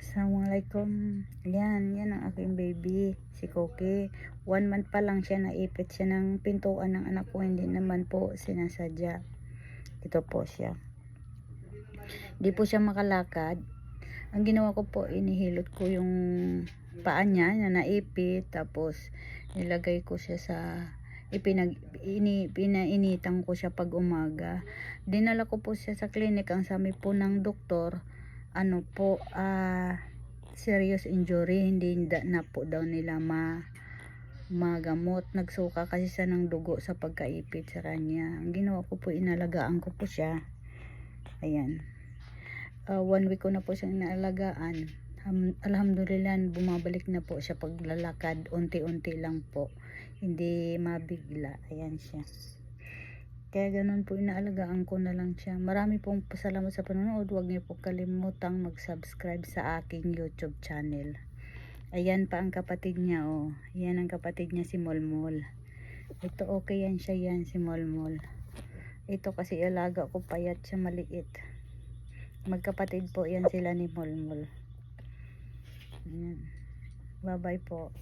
Assalamualaikum. Yan ang aking baby, si Koki. 1 month pa lang siya, naipit siya ng pintuan ng anak ko. Hindi naman po sinasadya. Ito po siya. Di po siya makalakad. Ang ginawa ko po, inihilot ko yung paa niya na naipit. Tapos, nilagay ko siya sa pinainitan ko siya pag umaga. Dinala ko po siya sa clinic. Ang sabi po ng doktor, serious injury, hindi na po daw nila magamot. Nagsuka kasi siya ng dugo sa pagkaipit sa kanya. Ang ginawa ko po, inalagaan ko po siya. Ayan. 1 week ko na po siyang inaalagaan. Alhamdulillah, bumabalik na po siya paglalakad. Unti-unti lang po. Hindi mabigla. Ayan siya. Kaya ganun po, inaalagaan ko na lang siya. Marami pong pasalamat sa panonood. Huwag niyo po kalimutang mag-subscribe sa aking YouTube channel. Ayan pa ang kapatid niya, oh. Yan ang kapatid niya, si Molmol. Ito okay yan siya, yan si Molmol. Ito kasi alaga ko, payat siya, maliit. Magkapatid po yan sila ni Molmol. Ayan. Bye bye po.